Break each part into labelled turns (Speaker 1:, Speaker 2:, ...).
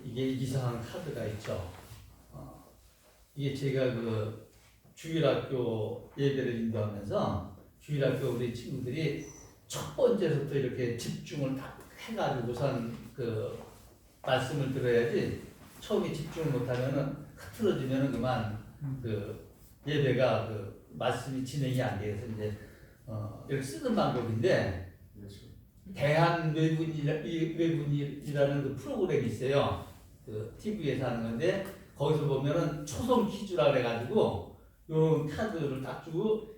Speaker 1: 이게 이상한 카드가 있죠. 이게 제가 그 주일학교 예배를 인도하면서 주일학교 우리 친구들이 첫 번째부터 이렇게 집중을 다 해가지고선 그 말씀을 들어야지 처음에 집중을 못하면은 흐트러지면은 그만 그 예배가 그 말씀이 진행이 안 돼서 이제 이렇게 쓰는 방법인데 대한 외분이라는 그 프로그램이 있어요. 그 TV에서 하는 건데 거기서 보면은 초성 퀴즈라 그래가지고 요런 카드를 딱 주고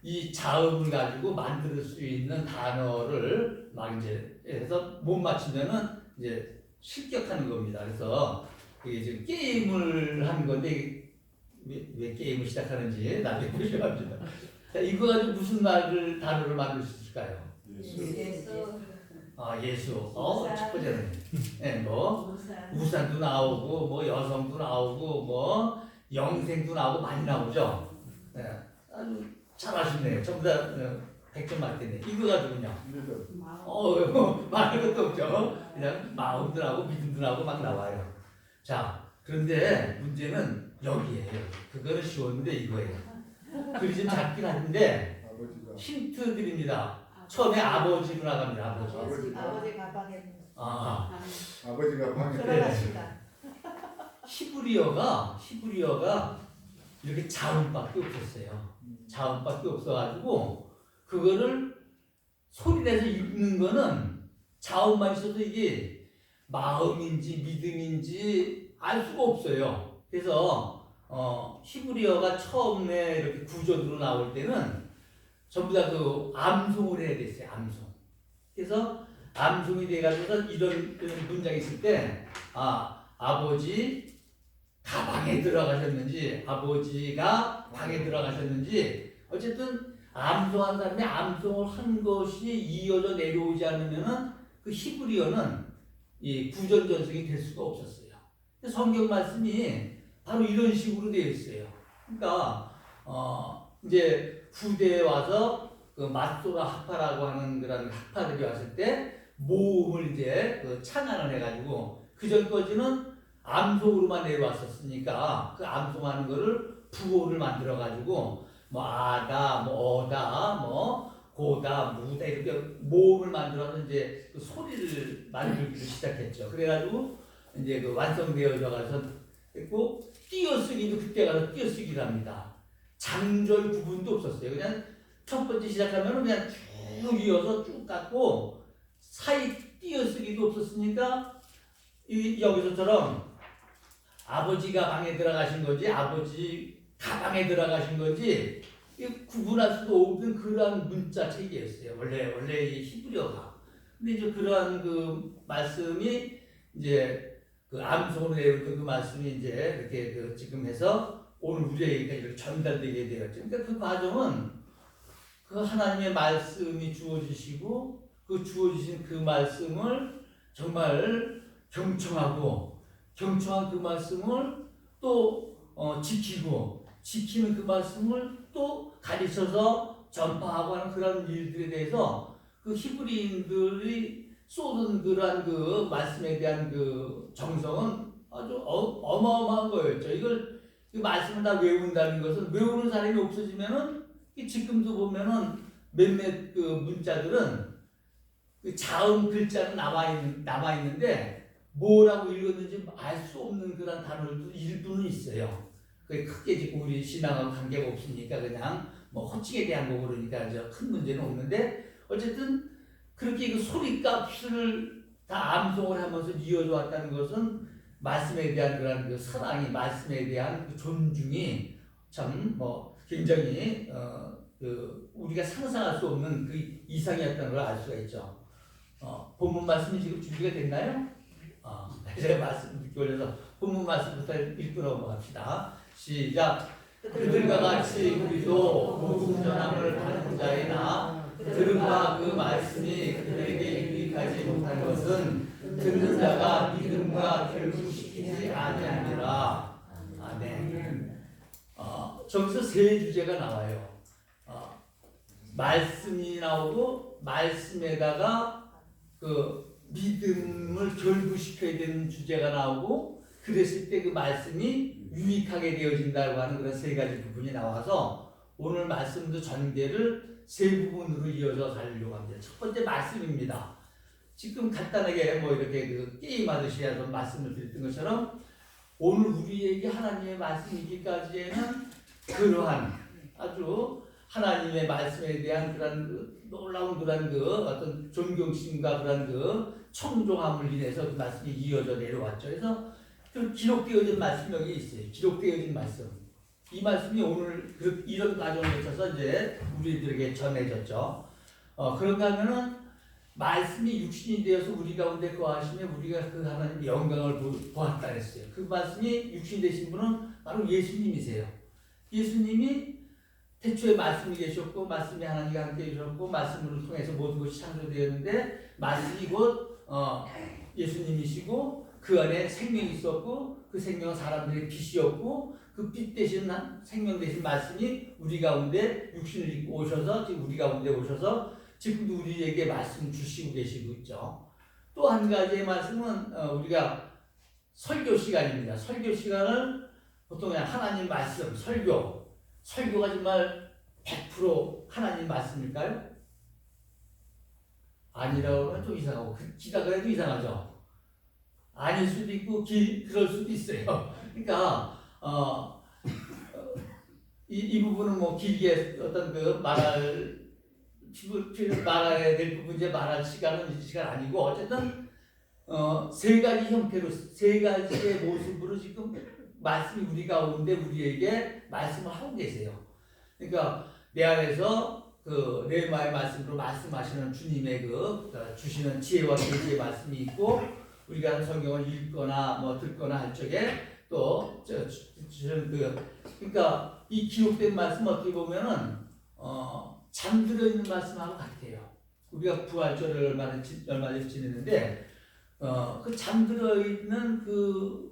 Speaker 1: 이 자음을 가지고 만들 수 있는 단어를 막 이제 해서 못 맞추면은 이제 실격하는 겁니다. 그래서 이게 지금 게임을 하는 건데 왜 게임을 시작하는지 나중에 보셔야 합니다. 자, 이거 가지고 무슨 말을 단어를 만들 수 있을까요?
Speaker 2: 예수.
Speaker 1: 예수. 첫 번째는 뭐 우산도 나오고 뭐 여성도 나오고 뭐 영생도 나오고 많이 나오죠. 아주 잘하시네요. 전부 다 100점 맞겠네. 이거 가지고요. 많은 것도 없죠. 그냥 마음도 나오고 믿음도 나오고 막 나와요. 자, 그런데 문제는 여기에요. 그거는 쉬웠는데 이거예요. 글이 좀 작긴 한데 힌트 드립니다. 처음에 아버지로 나갑니다.
Speaker 2: 아버지 가방에.
Speaker 3: 아버지가 방에
Speaker 2: 들어가시다.
Speaker 1: 히브리어가 이렇게 자음밖에 없었어요. 자음밖에 없어가지고 그거를 소리내서 읽는 거는 자음만 있어도 이게 마음인지 믿음인지 알 수가 없어요. 그래서 히브리어가 처음에 이렇게 구조로 나올 때는 전부 다 그 암송을 해야 됐어요. 암송. 그래서 암송이 돼가지고 이런 문장이 있을 때 아버지 가방에 들어가셨는지 아버지가 방에 들어가셨는지 어쨌든 암송한 사람이 암송을 한 것이 이어져 내려오지 않으면은 그 히브리어는 이 구전전승이 될 수가 없었어요. 성경 말씀이 바로 이런 식으로 되어 있어요. 그러니까 이제 후대에 와서 그 마소라 하파라고 하는 그런 학파들이 왔을 때 모음을 이제 그 찬양을 해가지고 그 전까지는 암송으로만 내려왔었으니까 그 암송하는 거를 부호를 만들어가지고 뭐 아다, 뭐 어다, 뭐 고다, 무다 이렇게 모음을 만들어서 이제 그 소리를 만들기 시작했죠. 그래가지고 이제 그 완성되어져 가서 했고 띄어쓰기도 그때 가서 띄어쓰기를 합니다. 장절 구분도 없었어요. 그냥 첫 번째 시작하면 그냥 쭉 이어서 쭉 갔고 사이 띄어쓰기도 없었으니까 여기서처럼 아버지가 방에 들어가신 건지 아버지 가방에 들어가신 건지 구분할 수도 없는 그러한 문자 체계였어요. 원래 이 히브리어가. 근데 이제 그러한 그 말씀이 이제 그 암송으로 내려오던 그 말씀이 이제 이렇게 그 지금 해서 오늘 우리에게 이렇게 전달되게 되었죠. 그러니까 그 과정은 그 하나님의 말씀이 주어지시고 그 주어지신 그 말씀을 정말 경청한 그 말씀을 또 지키고 지키는 그 말씀을 또 가르쳐서 전파하고 하는 그런 일들에 대해서 그 히브리인들이 쏟은 그러한 그 말씀에 대한 그 정성은 아주 어마어마한 거였죠. 이걸 그 말씀을 다 외운다는 것은 외우는 사람이 없어지면은 지금도 보면은 몇몇 그 문자들은 그 자음 글자는 남아 있는데 뭐라고 읽었는지 알 수 없는 그런 단어들도 일부는 있어요. 그게 크게 지금 우리 신앙하고 관계가 없으니까 그냥 뭐 호칭에 대한 거 그러니까 큰 문제는 없는데 어쨌든 그렇게 그 소리값을 다 암송을 하면서 이어져 왔다는 것은 말씀에 대한 그런 그 사랑이 말씀에 대한 그 존중이 참 뭐 굉장히 그 우리가 상상할 수 없는 그 이상이었다는 걸 알 수가 있죠. 본문 말씀이 지금 준비가 됐나요? 제가 말씀 듣기 올려서 본문 말씀부터 읽고 넘어갑시다. 시작. 그들과 같이 우리도 복음 전함을 받은 자이나 들음과 그 말씀이 그들에게 유익하지 못한 것은 듣는 자가 믿음과 결부시키지 아니하니라. 아멘. 저기서 세 주제가 나와요. 말씀이 나오고 말씀에다가 그 믿음을 결부시켜야 되는 주제가 나오고 그랬을 때 그 말씀이 유익하게 되어진다고 하는 그런 세 가지 부분이 나와서 오늘 말씀도 전개를 세 부분으로 이어서 가려고 합니다. 첫 번째 말씀입니다. 지금 간단하게 뭐 이렇게 그 게임하듯이 해서 말씀을 드렸던 것처럼 오늘 우리에게 하나님의 말씀이기까지에는 그러한 아주 하나님의 말씀에 대한 그런 그 놀라운 그런 그 어떤 존경심과 그런 그 청종함을 인해서 그 말씀이 이어져 내려왔죠. 그래서 그 기록되어진 말씀이 여기 있어요. 기록되어진 말씀. 이 말씀이 오늘 이런 과정을 거쳐서 이제 우리들에게 전해졌죠. 그런가 하면은 말씀이 육신이 되어서 우리 가운데 거하시며 우리가 그 하나님의 영광을 보았다 했어요. 그 말씀이 육신 되신 분은 바로 예수님이세요. 예수님이 태초에 말씀이 계셨고 말씀이 하나님과 함께 계셨고 말씀을 통해서 모든 것이 창조되었는데 말씀이 곧 예수님이시고 그 안에 생명이 있었고 그 생명은 사람들의 빛이었고 그 빛 대신 생명 대신 말씀이 우리 가운데 육신을 입고 오셔서 지금 우리 가운데 오셔서 지금도 우리에게 말씀 주시고 계시고 있죠. 또 한 가지의 말씀은 우리가 설교 시간입니다. 설교 시간을 보통 그냥 하나님 말씀, 설교가 정말 100% 하나님 말씀일까요? 아니라고 하면 좀 이상하고 기다가 해도 이상하죠. 아닐 수도 있고 그럴 수도 있어요. 그러니까 이 부분은 뭐 길게 어떤 그 말해야 될 부분 이제 말할 시간은 이 시간 아니고 어쨌든 세 가지 형태로 세 가지의 모습으로 지금 말씀이 우리 가운데 우리에게 말씀을 하고 계세요. 그러니까 내 안에서 그 레마의 말씀으로 말씀하시는 주님의 주시는 지혜와 계시의 말씀이 있고 우리가 성경을 읽거나 뭐 듣거나 할 적에 또 주시는 그러니까 이 기록된 말씀 어떻게 보면은 잠들어 있는 말씀하고 같아요. 우리가 부활절을 얼마 전에 지냈는데 그 잠들어 있는 그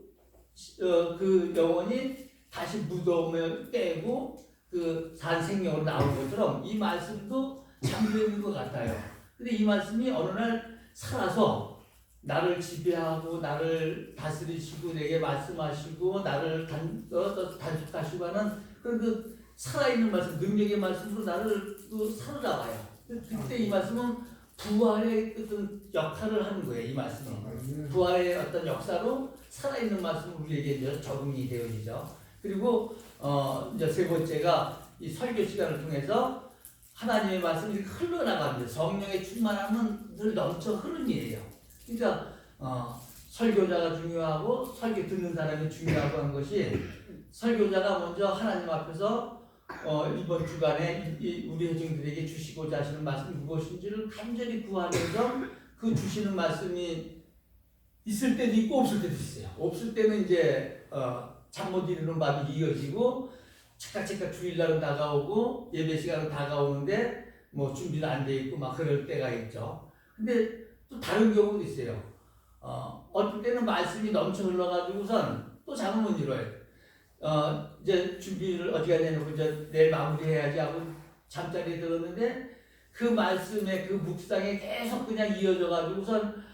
Speaker 1: 영혼이 다시 무덤을 깨고 그 산 생명으로 나오는 것처럼 이 말씀도 잠들어 있는 것 같아요. 근데 이 말씀이 어느 날 살아서 나를 지배하고 나를 다스리시고 내게 말씀하시고 나를 단속하시고 하는 그런 그 살아있는 말씀, 능력의 말씀으로 나를 사로잡아요. 그때 이 말씀은 부활의 어떤 역할을 하는 거예요. 이 말씀은 부활의 어떤 역사로 살아있는 말씀을 우리에게 이제 적응이 되어지죠. 그리고 이제 세 번째가 이 설교 시간을 통해서 하나님의 말씀이 흘러나갑니다. 성령의 충만함은 늘 넘쳐 흐름이에요. 그러니까 설교자가 중요하고 설교 듣는 사람이 중요하고 한 것이 설교자가 먼저 하나님 앞에서 이번 주간에 우리 회중들에게 주시고자 하시는 말씀이 무엇인지를 간절히 구하면서 그 주시는 말씀이 있을 때도 있고 없을 때도 있어요. 없을 때는 이제 잠 못 이루는 밤이 이어지고 착각착각 주일날은 다가오고 예배 시간은 다가오는데 뭐 준비는 안 돼 있고 막 그럴 때가 있죠. 근데 또 다른 경우도 있어요. 어떤 때는 말씀이 넘쳐 흘러가지고선 또 잠을 못 이뤄요. 이제 준비를 어지간히 해놓고 이제 내일 마무리해야지 하고 잠자리에 들었는데 그 말씀에 그 묵상에 계속 그냥 이어져가지고선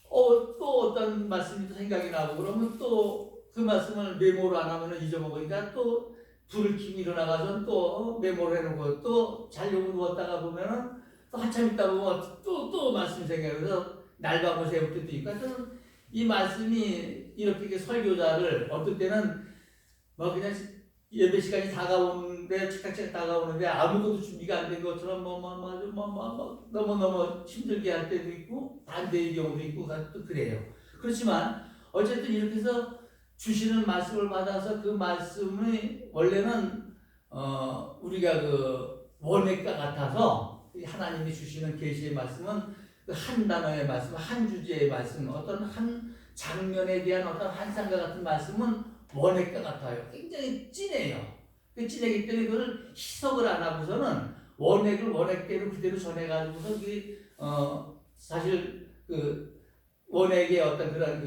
Speaker 1: 또 어떤 말씀이 또 생각이 나고 그러면 또 그 말씀을 메모를 안 하면 잊어먹으니까 또 불을 켜고 일어나가서 또 메모를 해놓고 또 자려고 누웠다가 보면은 또 한참 있다 보면 또 말씀이 생겨요. 그래서 날밤을 새울 때도 있고 하여튼 이 말씀이 이렇게 설교자를 어떤 때는 뭐 그냥 예배 시간이 다가오는데 착착착 다가오는데 아무것도 준비가 안 된 것처럼 너무 힘들게 할 때도 있고 반대의 경우도 있고 또 그래요. 그렇지만 어쨌든 이렇게 해서 주시는 말씀을 받아서 그 말씀이 원래는 우리가 그 원액과 같아서 하나님이 주시는 계시의 말씀은 그 한 단어의 말씀, 한 주제의 말씀, 어떤 한 장면에 대한 어떤 환상과 같은 말씀은 원액과 같아요. 굉장히 진해요. 그 진하기 때문에 그걸 희석을 안 하고서는 원액을 원액대로 그대로 전해가지고서 사실 그 원액의 어떤 그런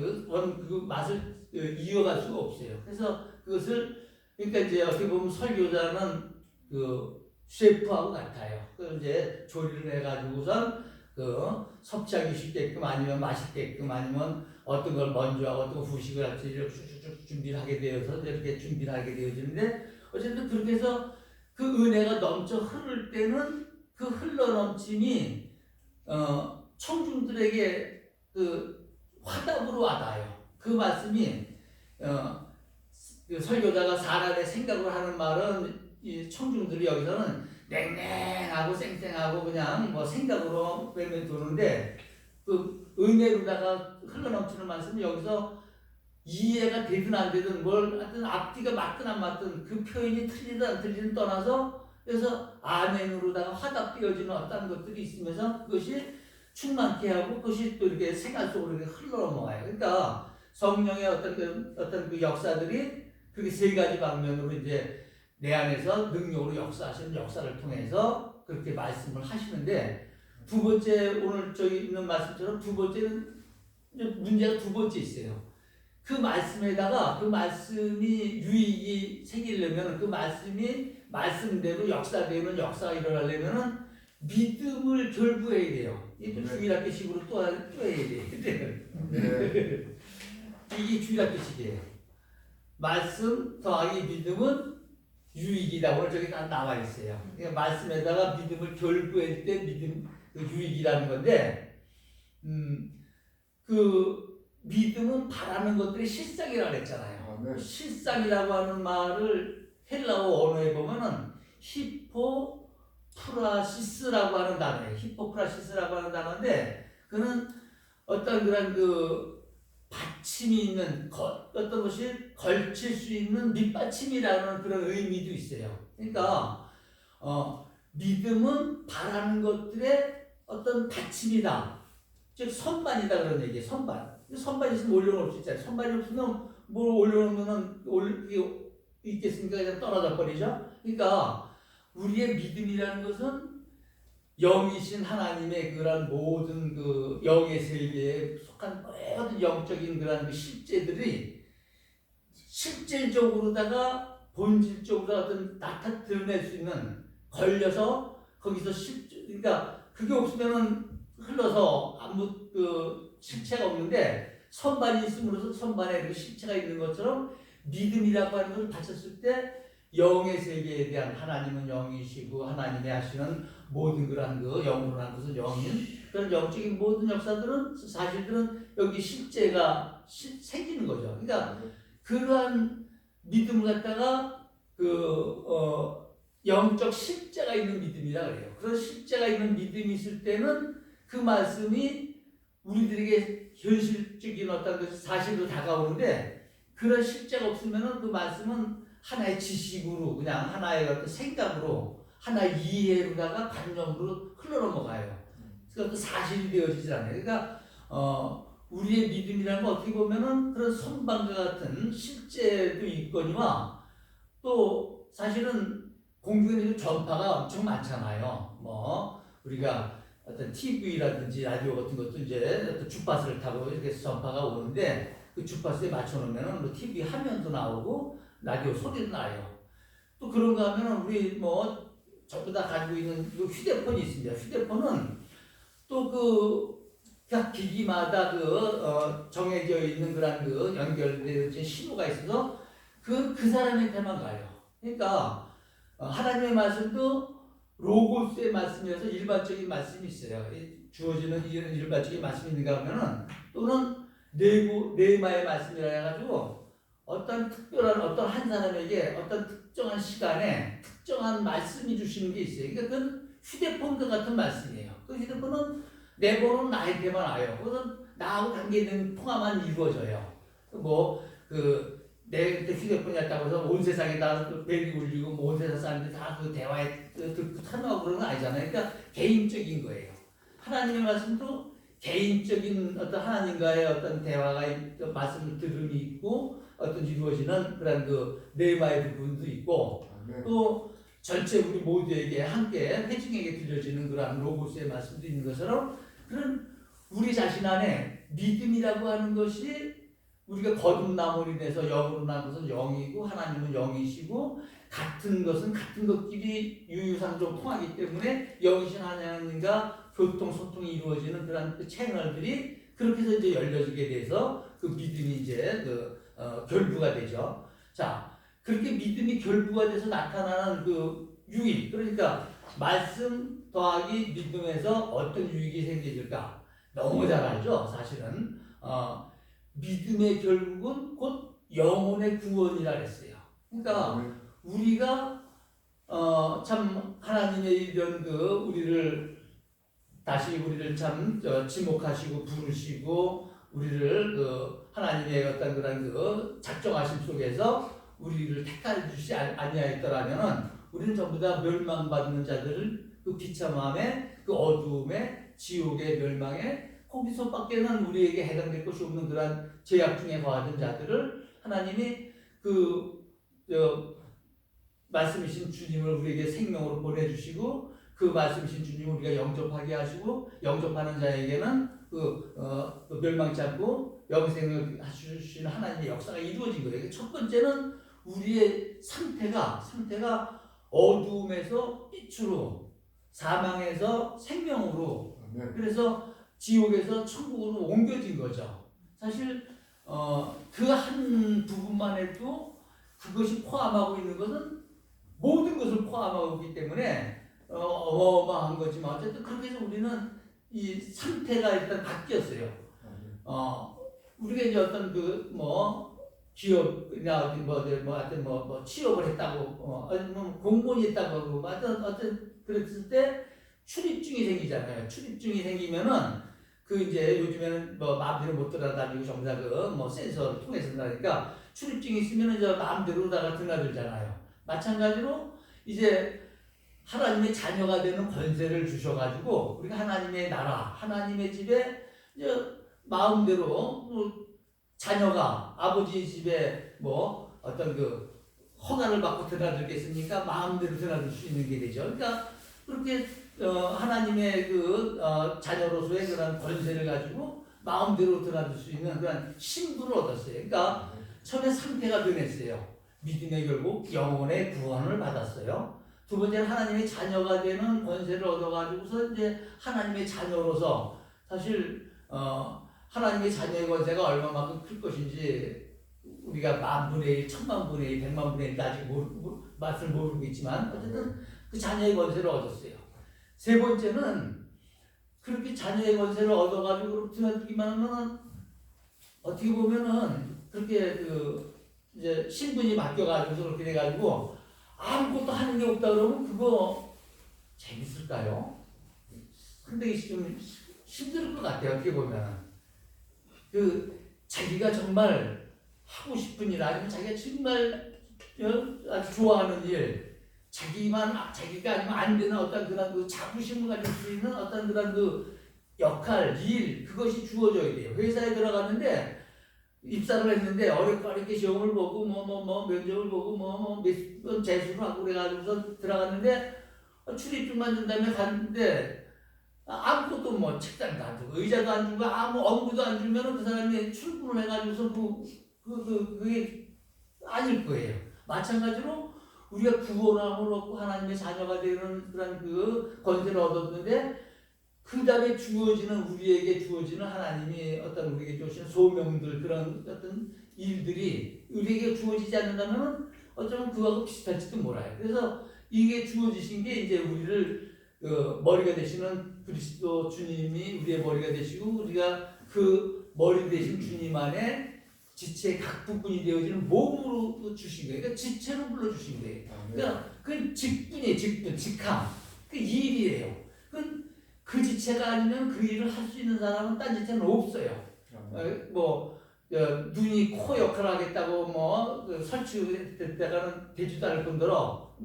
Speaker 1: 그 맛을 이어갈 수가 없어요. 그래서 그것을 그러니까 이제 어떻게 보면 설교자는 그 셰프하고 같아요. 그 이제 조리를 해가지고선 그 섭취하기 쉽게끔 아니면 맛있게끔 아니면 어떤 걸 먼저 하고 어떤 걸 후식을 할지 이렇게 쭉쭉쭉 준비를 하게 되어서 이렇게 준비를 하게 되어지는데 어쨌든 그렇게 해서 그 은혜가 넘쳐 흐를 때는 그 흘러 넘침이 청중들에게 그 화답으로 와닿아요. 그 말씀이 그 설교자가 사람의 생각으로 하는 말은 이 청중들이 여기서는 냉랭하고 쌩쌩하고 그냥 뭐 생각으로 매매 도는데 그 은혜로다가 흘러넘치는 말씀은 여기서 이해가 되든 안 되든 뭘 하여튼 앞뒤가 맞든 안 맞든 그 표현이 틀리든 안 틀리든 떠나서 그래서 아멘으로다가 화답되어지는 어떤 것들이 있으면서 그것이 충만케 하고 그것이 또 이렇게 생활 속으로 이렇게 흘러넘어가요. 그러니까 성령의 어떤 그 역사들이 그렇게 세 가지 방면으로 이제 내 안에서 능력으로 역사하시는 역사를 통해서 그렇게 말씀을 하시는데 두 번째 오늘 저기 있는 말씀처럼 두 번째는 문제가 두 번째 있어요. 그 말씀에다가 그 말씀이 유익이 생기려면 그 말씀이 말씀대로 역사되는 역사가 일어나려면은 믿음을 결부해야 돼요. 이게 주일학교식으로 또 해야 돼요.
Speaker 3: 네.
Speaker 1: 이게 주일학교식이에요. 말씀 더하기 믿음은 유익이다. 오늘 저기 다 나와 있어요. 그러니까 말씀에다가 믿음을 결부할 때 믿음 그 유익이라는 건데, 그 믿음은 바라는 것들이 실상이라고 했잖아요.
Speaker 3: 네.
Speaker 1: 실상이라고 하는 말을 헬라어 언어에 보면은 히포프라시스라고 하는 단어예요. 히포프라시스라고 하는 단어인데, 그는 어떤 그런 그 받침이 있는 어떤 것이 걸칠 수 있는 밑받침이라는 그런 의미도 있어요. 그러니까 믿음은 바라는 것들의 어떤 받침이다. 즉 선반이다 그런 얘기예요. 선반이 있으면 올려놓을 수 있잖아요. 선반이 없으면 뭘 올려놓으면 있겠습니까? 그냥 떨어져 버리죠. 그러니까 우리의 믿음이라는 것은 영이신 하나님의 그런 모든 그 영의 세계에 속한 모든 영적인 그런 그 실제들이 실질적으로다가 본질적으로 어떤 드러낼 수 있는 걸려서 거기서 그러니까 그게 없으면은 흘러서 아무 그 실체가 없는데 선반이 있음으로써 선반에 그 실체가 있는 것처럼 믿음이라고 하는 것을 바쳤을 때 영의 세계에 대한 하나님은 영이시고 하나님이 하시는 모든 그런 그 영으로 한 것은 영인 그런 영적인 모든 역사들은 사실들은 여기 실제가 생기는 거죠. 그러니까 그러한 믿음을 갖다가 영적 실제가 있는 믿음이라 그래요. 그런 실제가 있는 믿음이 있을 때는 그 말씀이 우리들에게 현실적인 어떤 그 사실로 다가오는데 그런 실제가 없으면은 그 말씀은 하나의 지식으로 그냥 하나의 어떤 생각으로 하나의 이해로다가 관념으로 흘러넘어가요. 그러니까 사실이 되어지질 않아요. 그러니까 우리의 믿음이라는 건 어떻게 보면은 그런 선방과 같은 실제도 있거니와 또 사실은 공중에 전파가 엄청 많잖아요. 뭐 우리가 어떤 TV라든지 라디오 같은 것도 이제 어떤 주파수를 타고 이렇게 전파가 오는데 그 주파수에 맞춰놓으면 뭐 TV 화면도 나오고 라디오 소리도 나요. 또 그런가 하면 우리 뭐 전부 다 가지고 있는 그 휴대폰이 있습니다. 휴대폰은 또 각 기기마다 정해져 있는 그런 그 연결된 신호가 있어서 그 사람한테만 가요. 그러니까 하나님의 말씀도 로고스의 말씀이어서 일반적인 말씀이 있어요. 주어지는 이런 일반적인 말씀이 있는가 하면은 또는 네마의 말씀이라 해가지고 어떤 특별한 어떤 한 사람에게 어떤 특정한 시간에 특정한 말씀이 주시는 게 있어요. 그러니까 그건 휴대폰과 같은 말씀이에요. 그 휴대폰은 내 번호는 나한테만 와요. 그것은 나하고 관계된 통화만 이루어져요. 내 휴대폰이었다고 해서 온 세상에 다 벨이 울리고 온 세상 사람들이 다 그 대화에 듣고 참여하고 그런 건 아니잖아요. 그러니까 개인적인 거예요. 하나님의 말씀도 개인적인 어떤 하나님과의 어떤 대화가 말씀을 들음이 있고 어떤 이루어지는 그런 그 네마의 부분도 있고 또 전체 우리 모두에게 함께 회중에게 들려지는 그런 로고스의 말씀도 있는 것처럼 그런 우리 자신 안에 믿음이라고 하는 것이 우리가 거듭남으로 인해서 영으로 난 것은 영이고 하나님은 영이시고 같은 것은 같은 것끼리 유유상종 통하기 때문에 영이신 하나님과 교통 소통이 이루어지는 그런 그 채널들이 그렇게 해서 이제 열려지게 돼서 그 믿음이 이제 결부가 되죠. 자, 그렇게 믿음이 결부가 돼서 나타나는 그 유익, 그러니까 말씀 더하기 믿음에서 어떤 유익이 생겨질까? 너무 잘 알죠, 사실은. 믿음의 결국은 곧 영혼의 구원이라 그랬어요. 그러니까 우리가 참 하나님의 이런 우리를 다시 우리를 참 지목하시고 부르시고 우리를 하나님의 어떤 그런 작정하심 속에서 우리를 택하여 주시지 아니하였더라면은 우리는 전부 다 멸망받는 자들을 그 비참함에 그 어두움에 지옥의 멸망에 거기서밖에는 우리에게 해당될 것이 없는 그러한 죄악 중에 거하던 자들을 하나님이 말씀이신 주님을 우리에게 생명으로 보내주시고 그 말씀이신 주님을 우리가 영접하게 하시고 영접하는 자에게는 멸망치 않고 영생을 하시는 하나님의 역사가 이루어진 거예요. 첫 번째는 우리의 상태가 어두움에서 빛으로 사망에서 생명으로 그래서 지옥에서 천국으로 옮겨진 거죠. 사실 그 한 부분만 해도 그것이 포함하고 있는 것은 모든 것을 포함하고 있기 때문에 어마어마한 거지만 어쨌든 그렇게 해서 우리는 이 상태가 일단 바뀌었어요. 우리가 이제 어떤 기업이나 하여튼 취업을 했다고 공무원이 했다고 어떤 그랬을 때 출입증이 생기잖아요. 출입증이 생기면은 이제 요즘에는 마음대로 못 들어다니고 전부 다 센서를 통해서 나니까 출입증이 있으면 이제 마음대로 드나들잖아요. 마찬가지로 이제 하나님의 자녀가 되는 권세를 주셔가지고 우리가 하나님의 나라, 하나님의 집에 이제 마음대로 자녀가 아버지 집에 어떤 허가를 받고 드나들겠습니까? 마음대로 드나들 수 있는 게 되죠. 그러니까 그렇게 하나님의 자녀로서의 그런 권세를 가지고 마음대로 드나들 수 있는 그런 신분을 얻었어요. 그러니까 처음에 상태가 변했어요. 믿음의 결국 영혼의 구원을 받았어요. 두 번째는 하나님의 자녀가 되는 권세를 얻어가지고서 이제 하나님의 자녀로서 사실 하나님의 자녀의 권세가 얼마만큼 클 것인지 우리가 10,000분의 1, 10,000,000분의 1, 100,000,000분의 1 아직 맛을 모르고 있지만 어쨌든 그 자녀의 권세를 얻었어요. 세 번째는 그렇게 자녀의 권세를 얻어가지고 드나들기만 하면 어떻게 보면은 그렇게 이제 신분이 바뀌어가지고 그렇게 돼가지고 아무것도 하는 게 없다 그러면 그거 재밌을까요? 근데 좀 힘들 것 같아요. 어떻게 보면은 자기가 정말 하고 싶은 일 아니면 자기가 정말 아주 좋아하는 일 자기가 아니면 안 되는 어떤 그런 자부심을 가질 수 있는 어떤 그런 역할, 일 그것이 주어져야 돼요. 회사에 들어갔는데 입사를 했는데 어렵게 시험을 보고 면접을 보고 몇 번 재수를 하고 그래가지고서 들어갔는데 출입증만 준 다음에 갔는데 아무것도 책상도 안 주고 의자도 안 주고 아무 업무도 안 주면은 그 사람이 출근을 해가지고서 그게 아닐 거예요. 마찬가지로 우리가 구원함을 얻고 하나님의 자녀가 되는 그런 권세를 얻었는데 그 다음에 우리에게 주어지는 하나님이 어떤 우리에게 주시는 소명들 그런 어떤 일들이 우리에게 주어지지 않는다면 어쩌면 그거하고 비슷할지도 몰라요. 그래서 이게 주어지신 게 이제 우리를 머리가 되시는 그리스도 주님이 우리의 머리가 되시고 우리가 그 머리 되신 주님 안에 지체의 각 부분이 되어지는 몸으로 주신 거예요. 그러니까 지체로 불러주신 거예요. 그러니까 그 직분이에요. 직함. 그 일이에요. 그 지체가 아니면 그 일을 할 수 있는 사람은 딴 지체는 없어요. 눈이 코 역할을 하겠다고 설치됐다가는 되지도 않을 뿐더러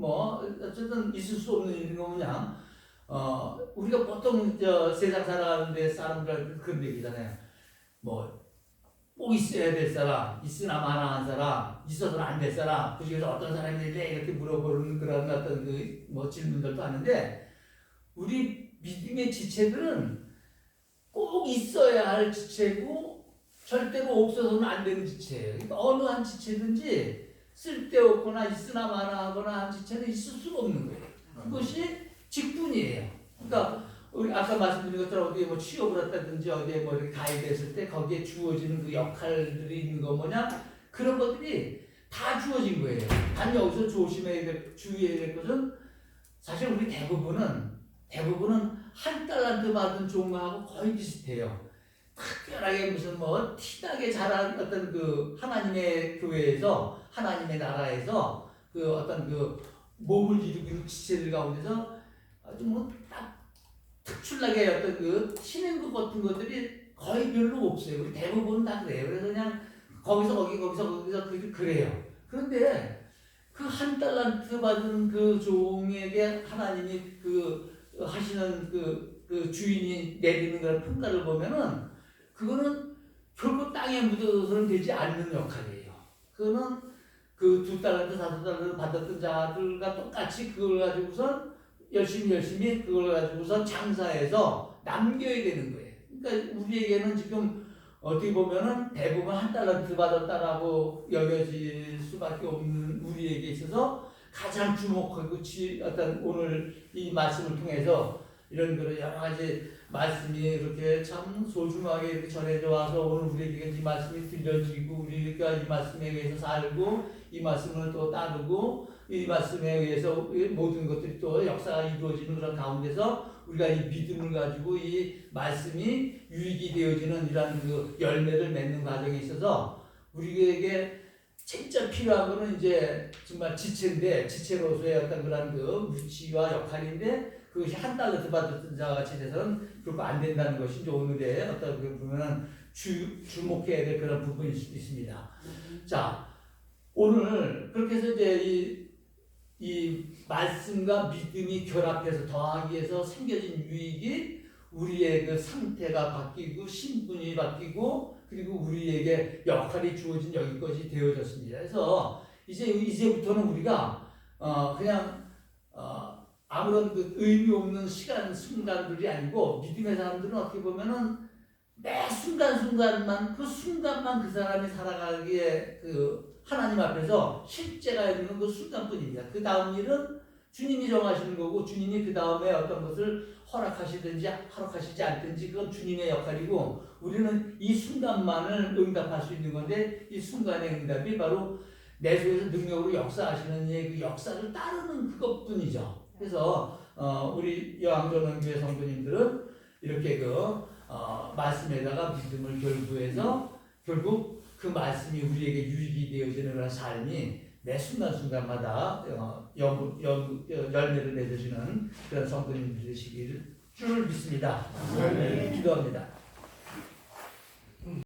Speaker 1: 어쨌든 있을 수 없는 일인 거 그냥 우리가 보통 세상 살아가는데 사람들 그런 얘기잖아요. 꼭 있어야 될 사람, 있으나 마나한 사람, 있어서는 안 될 사람, 그 중에서 어떤 사람인데 이렇게 물어보는 그런 어떤 질문들도 하는데 우리 믿음의 지체들은 꼭 있어야 할 지체고 절대로 없어서는 안 되는 지체예요. 그러니까 어느 한 지체든지 쓸데없거나 있으나 마나 하거나 한 지체는 있을 수가 없는 거예요. 그것이 직분이에요. 그러니까 우리 아까 말씀드린 것처럼 어디에 뭐 취업을 했다든지 어디에 뭐 이렇게 가입했을 때 거기에 주어지는 그 역할들이 있는 거 뭐냐 그런 것들이 다 주어진 거예요. 단 여기서 주의해야 될 것은 사실 우리 대부분은 한 달란트 받은 종하고 거의 비슷해요. 특별하게 무슨 뭐 티나게 잘한 어떤 그 하나님의 교회에서 하나님의 나라에서 그 어떤 그 몸을 이루고 있는 지체들 가운데서 아주 뭐 딱 특출나게 어떤 그 튀는 것 같은 것들이 거의 별로 없어요. 우리 대부분은 다 그래요. 그래서 그냥 거기서 그래요. 그런데 그 한 달란트 받은 그 종에게 하나님이 그 하시는 그 주인이 내리는 그런 평가를 보면은 그거는 결코 땅에 묻어서는 되지 않는 역할이에요. 그거는 그 2달란트, 4달란트 받았던 자들과 똑같이 그걸 가지고선 열심히 그걸 가지고선 장사해서 남겨야 되는 거예요. 그러니까 우리에게는 지금 어떻게 보면은 대부분 한 달란트 받았다라고 여겨질 수밖에 없는 우리에게 있어서 가장 주목하고 어떤 오늘 이 말씀을 통해서 이런 그런 여러 가지 말씀이 이렇게 참 소중하게 이렇게 전해져 와서 오늘 우리에게 이 말씀이 들려지고 우리가 이 말씀에 의해서 살고 이 말씀을 또 따르고 이 말씀에 의해서 모든 것들이 또 역사가 이루어지는 그런 가운데서 우리가 이 믿음을 가지고 이 말씀이 유익이 되어지는 이러한 그 열매를 맺는 과정에 있어서 우리에게 진짜 필요한 거는 이제 정말 지체로서의 어떤 그런 그 위치와 역할인데 그것이 한 달러트 받았던 자 같이 돼서는 결코 안 된다는 것이 이제 오늘의 어떤 그 보면은 주목해야 될 그런 부분이 있습니다. 자, 오늘 그렇게 해서 이제 이 말씀과 믿음이 결합해서 더하기 위해서 생겨진 유익이 우리의 그 상태가 바뀌고 신분이 바뀌고 그리고 우리에게 역할이 주어진 여기까지 되어졌습니다. 그래서 이제부터는 우리가 그냥 아무런 그 의미 없는 순간들이 아니고 믿음의 사람들은 어떻게 보면은 매 순간순간만 그 사람이 살아가기에 그 하나님 앞에서 실제가 있는 그 순간뿐입니다. 그 다음 일은 주님이 정하시는 거고 주님이 그 다음에 어떤 것을 허락하시든지 허락하시지 않든지 그건 주님의 역할이고 우리는 이 순간만을 응답할 수 있는 건데 이 순간의 응답이 바로 내 속에서 능력으로 역사하시는 그 역사를 따르는 그것뿐이죠. 그래서 우리 여왕전원교회 성도님들은 이렇게 말씀에다가 믿음을 결부해서 결국 그 말씀이 우리에게 유익이 되어지는 그런 삶이 매 순간순간마다 열매를 맺어주는 그런 성도님들 되시기를 줄 믿습니다. 기도합니다.